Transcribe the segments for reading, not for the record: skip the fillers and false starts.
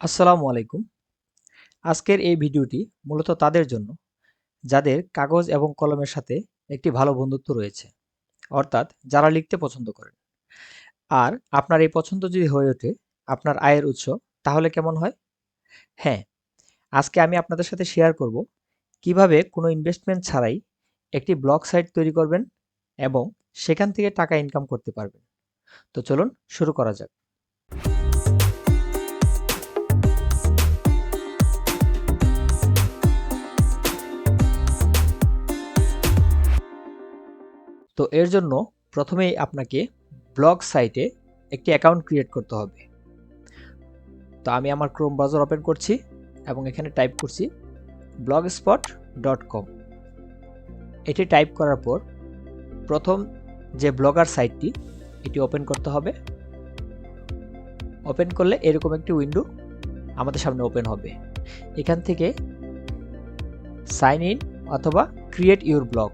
আসসালামু আলাইকুম। আজকের এই ভিডিওটি মূলত তাদের জন্য যাদের কাগজ এবং কলমের সাথে একটি ভালো বন্ধুত্ব রয়েছে, অর্থাৎ যারা লিখতে পছন্দ করেন। আর আপনার এই পছন্দ যদি হয়ে ওঠে আপনার আয়ের উৎস, তাহলে কেমন হয়? হ্যাঁ, আজকে আমি আপনাদের সাথে শেয়ার করব কিভাবে কোনো ইনভেস্টমেন্ট ছাড়াই একটি ব্লগ সাইট তৈরি করবেন এবং সেখান থেকে টাকা ইনকাম করতে পারবেন। তো চলুন শুরু করা যাক। তো এর জন্য প্রথমেই আপনাকে ব্লগ সাইটে একটি অ্যাকাউন্ট ক্রিয়েট করতে হবে। তো আমি আমার ক্রোম ব্রাউজার ওপেন করছি এবং এখানে টাইপ করছি blogspot.com। এটি টাইপ করার পর প্রথম যে ব্লগার সাইটটি এটি ওপেন করতে হবে। ওপেন করলে এরকম একটি উইন্ডো আমাদের সামনে ওপেন হবে। এখান থেকে সাইন ইন অথবা ক্রিয়েট ইউর ব্লগ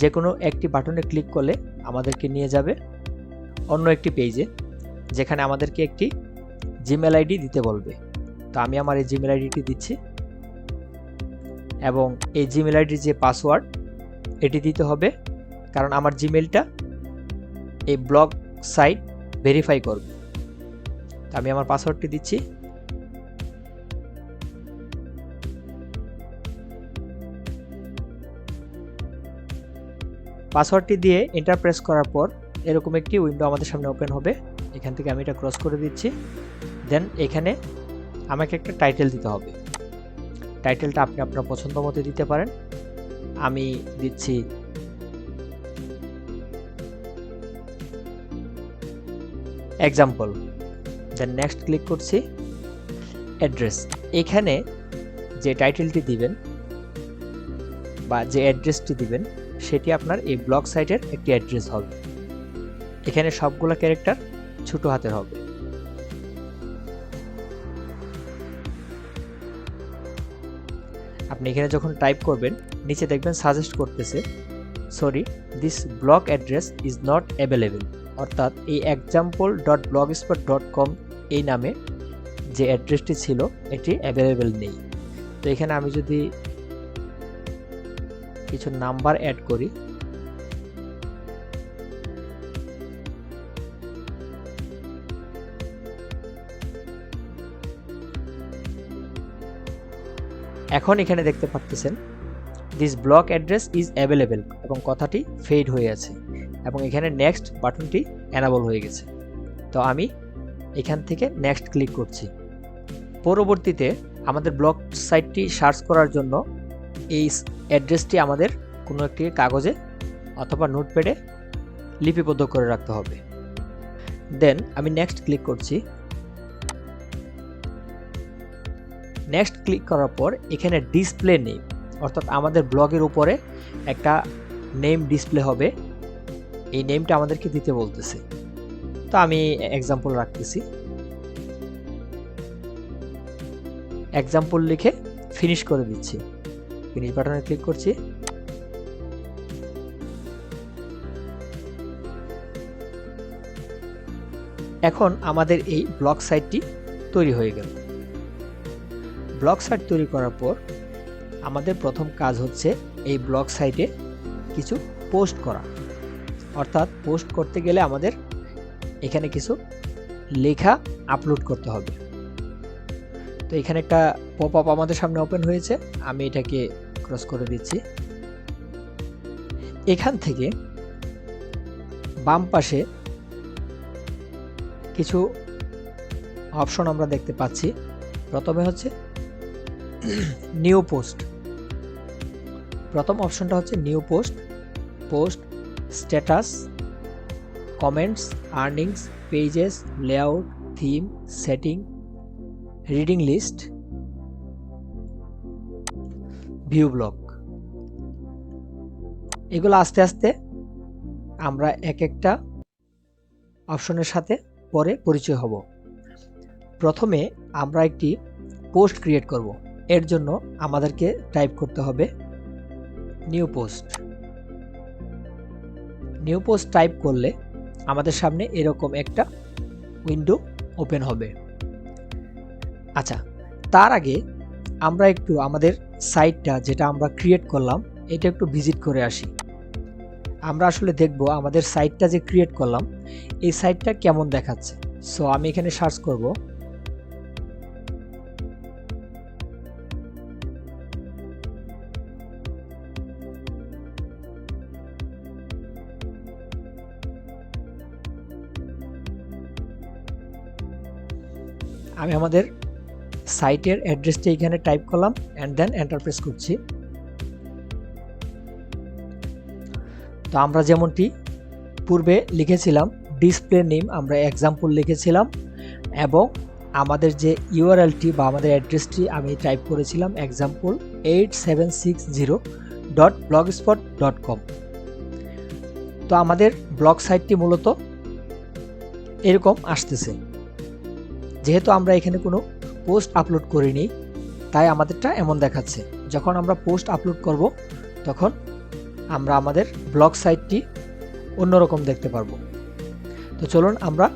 যে কোনো একটি বাটনে ক্লিক করলে আমাদেরকে নিয়ে যাবে অন্য একটি পেজে, যেখানে আমাদেরকে একটি জিমেল আইডি দিতে বলবে। তো আমি আমার এই জিমেল আইডিটি দিচ্ছি এবং এই জিমেল আইডির যে পাসওয়ার্ড এটি দিতে হবে, কারণ আমার জিমেলটা এই ব্লগ সাইট ভেরিফাই করবে। তো আমি আমার পাসওয়ার্ডটি দিচ্ছি। পাসওয়ার্ডটি দিয়ে এন্টার প্রেস করার পর এরকম একটি উইন্ডো আমাদের সামনে ওপেন হবে। এখান থেকে আমি এটা ক্রস করে দিচ্ছি। দেন এখানে আমাকে একটা টাইটেল দিতে হবে। টাইটেলটা আপনি আপনার পছন্দ মতো দিতে পারেন। আমি দিচ্ছি এক্সাম্পল। দেন নেক্সট ক্লিক করছি। অ্যাড্রেস, এখানে যে টাইটেলটি দিবেন বা যে অ্যাড্রেসটি দিবেন সেটি আপনার এই ব্লগ সাইটের একটি অ্যাড্রেস হবে। এখানে সবগুলো ক্যারেক্টার ছোট হাতের হবে। আপনি এখানে যখন টাইপ করবেন নিচে দেখবেন সাজেস্ট করতেছে sorry this blog address is not available, অর্থাৎ এই example.blogspot.com এই নামে যে অ্যাড্রেসটি ছিল এটি অ্যাভেলেবল নেই। তো এখানে আমি যদি কিছু নাম্বার অ্যাড করি, এখন এখানে দেখতে পাচ্ছেন this blog address is available এবং কথাটি ফেড হয়ে আছে এবং এখানে নেক্সট বাটনটি এনাবল হয়ে গেছে। তো আমি এখান থেকে নেক্সট ক্লিক করছি। পরবর্তীতে আমাদের ব্লগ সাইটটি সার্চ করার জন্য এই অ্যাড্রেসটি আমাদের কোনো একটি কাগজে অথবা নোটপ্যাডে লিপিবদ্ধ করে রাখতে হবে। দেন আমি নেক্সট ক্লিক করছি। নেক্সট ক্লিক করার পর এখানে ডিসপ্লে নেম, অর্থাৎ আমাদের ব্লগের উপরে একটা নেম ডিসপ্লে হবে, এই নেমটা আমাদেরকে দিতে বলতেছে। তো আমি এক্সাম্পল রাখতেছি। এক্সাম্পল লিখে ফিনিশ করে দিচ্ছি। ফিনিশ বাটনে ক্লিক করছি। এখন আমাদের এই ব্লগ সাইটটি তৈরি হয়ে গেল। ব্লগ সাইট তৈরি করার পর আমাদের প্রথম কাজ হচ্ছে এই ব্লগ সাইটে কিছু পোস্ট করা, অর্থাৎ পোস্ট করতে গেলে আমাদের এখানে কিছু লেখা আপলোড করতে হবে। তো এখানে একটা পপ আপ আমাদের সামনে ওপেন হয়েছে, আমি এটাকে ক্রস করে দিচ্ছি। এখান থেকে বাম পাশে কিছু অপশন আমরা দেখতে পাচ্ছি। প্রথমে হচ্ছে নিউ পোস্ট। প্রথম অপশনটা হচ্ছে new post, post, status, comments, earnings, pages, layout, theme, setting, reading list, view blog. এগুলো আস্তে আস্তে আমরা এক একটা অপশনের সাথে পরে পরিচয় হব। প্রথমে আমরা একটি পোস্ট ক্রিয়েট করব। এর জন্য আমাদেরকে টাইপ করতে হবে new post. New post type করলে আমাদের সামনে এরকম একটা উইন্ডো ওপেন হবে। আচ্ছা, তার আগে আমরা একটু আমাদের সাইটটা যেটা আমরা ক্রিয়েট করলাম এটা একটু ভিজিট করে আসি। আমরা আসলে দেখব আমাদের সাইটটা যে ক্রিয়েট করলাম এই সাইটটা কেমন দেখাচ্ছে। সো আমি এখানে সার্চ করব। আমি আমাদের সাইটের অ্যাড্রেসটা এখানে টাইপ করলাম অ্যান্ড দেন এন্টার প্রেস করছি। তো আমরা যেমনটি পূর্বে লিখেছিলাম ডিসপ্লে নেম আমরা এক্সাম্পল লিখেছিলাম এবং আমাদের যে ইউআরএলটি বা আমাদের অ্যাড্রেসটি আমি টাইপ করেছিলাম এক্সাম্পল 8760.blogspot.com। তো আমাদের ব্লগ সাইটটি মূলত এরকম আসতেছে। যেহেতু আমরা এখানে কোনো পোস্ট আপলোড করিনি তাই আমাদেরটা এমন দেখাচ্ছে। যখন আমরা পোস্ট আপলোড করব তখন আমরা আমাদের ব্লগ সাইটটি অন্যরকম দেখতে পারবো। তো চলুন আমরা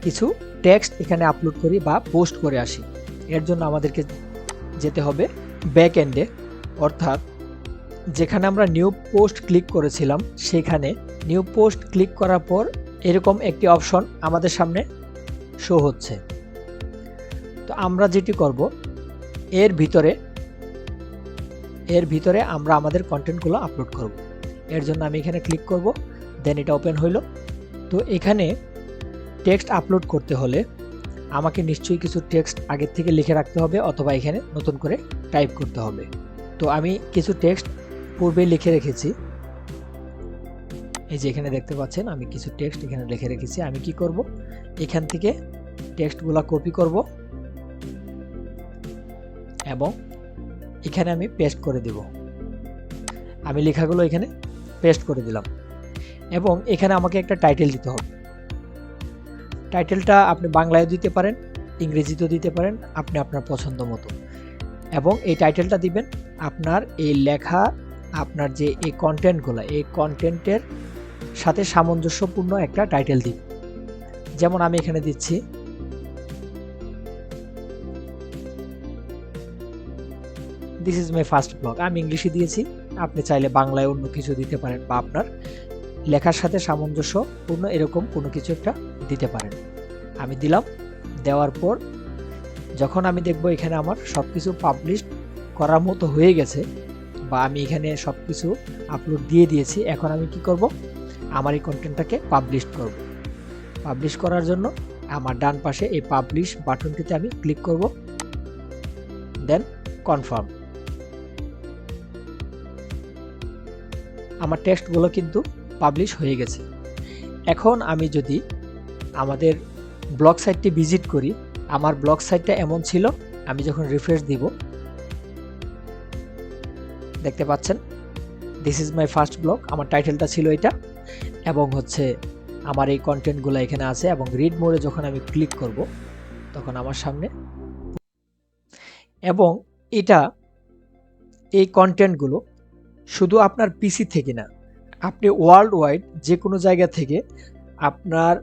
কিছু টেক্সট এখানে আপলোড করি বা পোস্ট করে আসি। এর জন্য আমাদেরকে যেতে হবে ব্যাক এন্ডে, অর্থাৎ যেখানে আমরা নিউ পোস্ট ক্লিক করেছিলাম সেখানে নিউ পোস্ট ক্লিক করার পর এরকম একটি অপশন আমাদের সামনে শো হচ্ছে। তো আমরা যেটি করব এর ভিতরে আমরা আমাদের কন্টেন্টগুলো আপলোড করব। এর জন্য আমি এখানে ক্লিক করব, দেন এটা ওপেন হইল। তো এখানে টেক্সট আপলোড করতে হলে আমাকে নিশ্চয়ই কিছু টেক্সট আগের থেকে লিখে রাখতে হবে অথবা এখানে নতুন করে টাইপ করতে হবে। তো আমি কিছু টেক্সট পূর্বে লিখে রেখেছি, এই যে এখানে দেখতে পাচ্ছেন আমি কিছু টেক্সট এখানে লিখে রেখেছি। আমি কি করব, এখান থেকে টেক্সটগুলো কপি করব এবং এখানে আমি পেস্ট করে দেব। আমি লেখাগুলো এখানে পেস্ট করে দিলাম এবং এখানে আমাকে একটা টাইটেল দিতে হবে। টাইটেলটা আপনি বাংলায় দিতে পারেন, ইংরেজিতেও দিতে পারেন, আপনি আপনার পছন্দ মতো। এবং এই টাইটেলটা দিবেন আপনার এই লেখা, আপনার যে এই কন্টেন্টগুলো এই কন্টেন্টের সাথে সামঞ্জস্যপূর্ণ একটা টাইটেল দিন। যেমন আমি এখানে দিচ্ছি this is my first blog. আমি ইংলিশে দিয়েছি, আপনি চাইলে বাংলায় অন্য কিছু দিতে পারেন বা আপনার লেখার সাথে সামঞ্জস্যপূর্ণ এরকম কোনো কিছু একটা দিতে পারেন। আমি দিলাম, দেওয়ার পর যখন আমি দেখব এখানে আমার সব কিছু পাবলিশ করার মতো হয়ে গেছে বা আমি এখানে সব কিছু আপলোড দিয়ে দিয়েছি, এখন আমি কি করব, আমার এই কন্টেন্টটাকে পাবলিশ করব। পাবলিশ করার জন্য আমার ডান পাশে এই পাবলিশ বাটনটিতে আমি ক্লিক করব, দেন কনফার্ম। আমার টেক্সটগুলো কিন্তু পাবলিশ হয়ে গেছে। এখন আমি যদি আমাদের ব্লগ সাইটটি ভিজিট করি, আমার ব্লগ সাইটটা এমন ছিল। আমি যখন রিফ্রেশ দিব দেখতে পাচ্ছেন this is my first blog, আমার টাইটেলটা ছিল এটা এবং হচ্ছে আমার এই কন্টেন্টগুলো এখানে আছে। এবং রিড মোডে যখন আমি ক্লিক করব তখন আমার সামনে, এবং এটা এই কন্টেন্টগুলো শুধু আপনার পিসি থেকে না, আপনি ওয়ার্ল্ড ওয়াইড যে কোনো জায়গা থেকে আপনার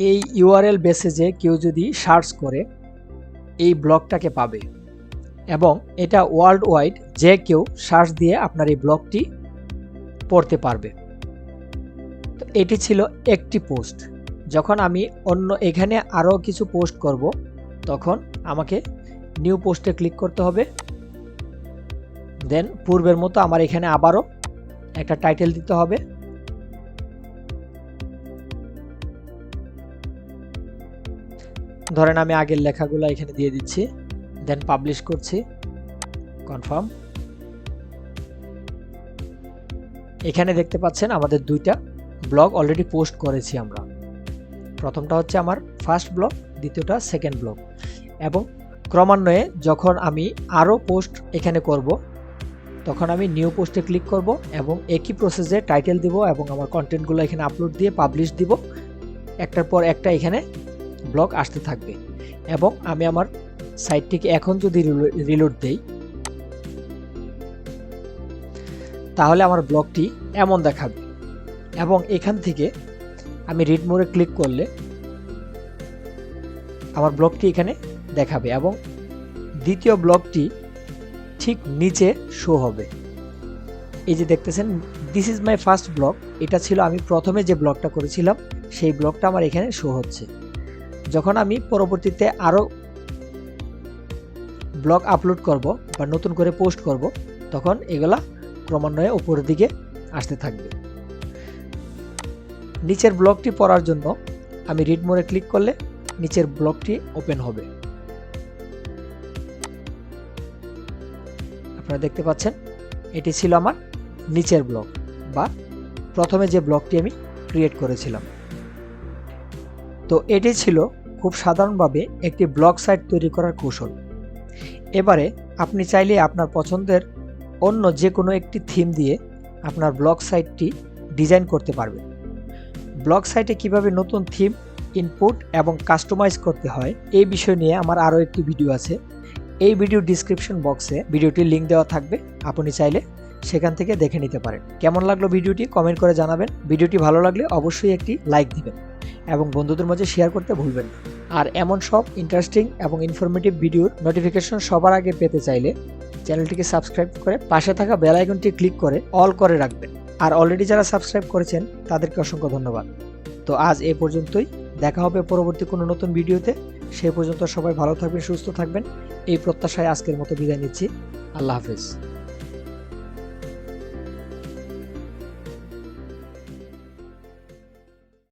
এই ইউআরএল বেসে যে কেউ যদি সার্চ করে এই ব্লগটাকে পাবে এবং এটা ওয়ার্ল্ড ওয়াইড যে কেউ সার্চ দিয়ে আপনার এই ব্লগটি পড়তে পারবে। তো এটি ছিল একটি পোস্ট। যখন আমি অন্য এখানে আরও কিছু পোস্ট করব তখন আমাকে নিউ পোস্টে ক্লিক করতে হবে, দেন পূর্বের মতো আমার এখানে আবারও একটা টাইটেল দিতে হবে। ধরেন আমি আগের লেখাগুলো এখানে দিয়ে দিচ্ছি, দেন পাবলিশ করছি, কনফার্ম। এখানে দেখতে পাচ্ছেন আমাদের দুইটা ব্লগ অলরেডি পোস্ট করেছি আমরা। প্রথমটা হচ্ছে আমার ফার্স্ট ব্লগ, দ্বিতীয়টা সেকেন্ড ব্লগ। এবং ক্রমান্বয়ে যখন আমি আরও পোস্ট এখানে করব তখন আমি নিউ পোস্টে ক্লিক করব এবং একই প্রসেসে টাইটেল দিব এবং আমার কন্টেন্টগুলো এখানে আপলোড দিয়ে পাবলিশ দিব। একটার পর একটা এখানে ব্লগ আসতে থাকবে এবং আমি আমার সাইটটিকে এখন যদি রিলোড দেই তাহলে আমার ব্লগটি এমন দেখাবে। এবং এখান থেকে আমি রিড মোডে ক্লিক করলে আমার ব্লকটি এখানে দেখাবে এবং দ্বিতীয় ব্লকটি ঠিক নিচে শো হবে। এই যে দেখতেছেন, this is my first blog, এটা ছিল আমি প্রথমে যে ব্লগটা করেছিলাম সেই ব্লগটা আমার এখানে শো হচ্ছে। যখন আমি পরবর্তীতে আরও ব্লগ আপলোড করব বা নতুন করে পোস্ট করব, তখন এগুলা ক্রমান্বয়ে উপরের দিকে আসতে থাকবে। নিচের ব্লগটি পড়ার জন্য আমি রিড মোরে ক্লিক করলে নিচের ব্লগটি ওপেন হবে। আপনারা দেখতে পাচ্ছেন, এটি ছিল আমার নিচের ব্লগ বা প্রথমে যে ব্লগটি আমি ক্রিয়েট করেছিলাম। তো এটি ছিল খুব সাধারণভাবে একটি ব্লগ সাইট তৈরি করার কৌশল। এবারে আপনি চাইলে আপনার পছন্দের অন্য যে কোনো একটি থিম দিয়ে আপনার ব্লগ সাইটটি ডিজাইন করতে পারবেন। ব্লগ সাইটে কিভাবে নতুন থিম ইনপুট এবং কাস্টমাইজ করতে হয় এই বিষয় নিয়ে আমার আরও একটি ভিডিও আছে। এই ভিডিও ডিসক্রিপশন বক্সে ভিডিওটির লিঙ্ক দেওয়া থাকবে, আপনি চাইলে সেখান থেকে দেখে নিতে পারেন। কেমন লাগলো ভিডিওটি কমেন্ট করে জানাবেন। ভিডিওটি ভালো লাগলে অবশ্যই একটি লাইক দিবেন এবং বন্ধুদের মাঝে শেয়ার করতে ভুলবেন না। আর এমন সব ইন্টারেস্টিং এবং ইনফরমেটিভ ভিডিওর নোটিফিকেশন সবার আগে পেতে চাইলে চ্যানেলটিকে সাবস্ক্রাইব করে পাশে থাকা বেল আইকনটি ক্লিক করে অল করে রাখবেন। আর অলরেডি যারা সাবস্ক্রাইব করেছেন তাদেরকে অসংখ্য ধন্যবাদ। তো আজ এই পর্যন্তই, দেখা হবে পরবর্তী কোনো নতুন ভিডিওতে। সেই পর্যন্ত সবাই ভালো থাকবেন, সুস্থ থাকবেন, এই প্রত্যাশায় আজকের মতো বিদায় নিচ্ছি। আল্লাহ হাফেজ।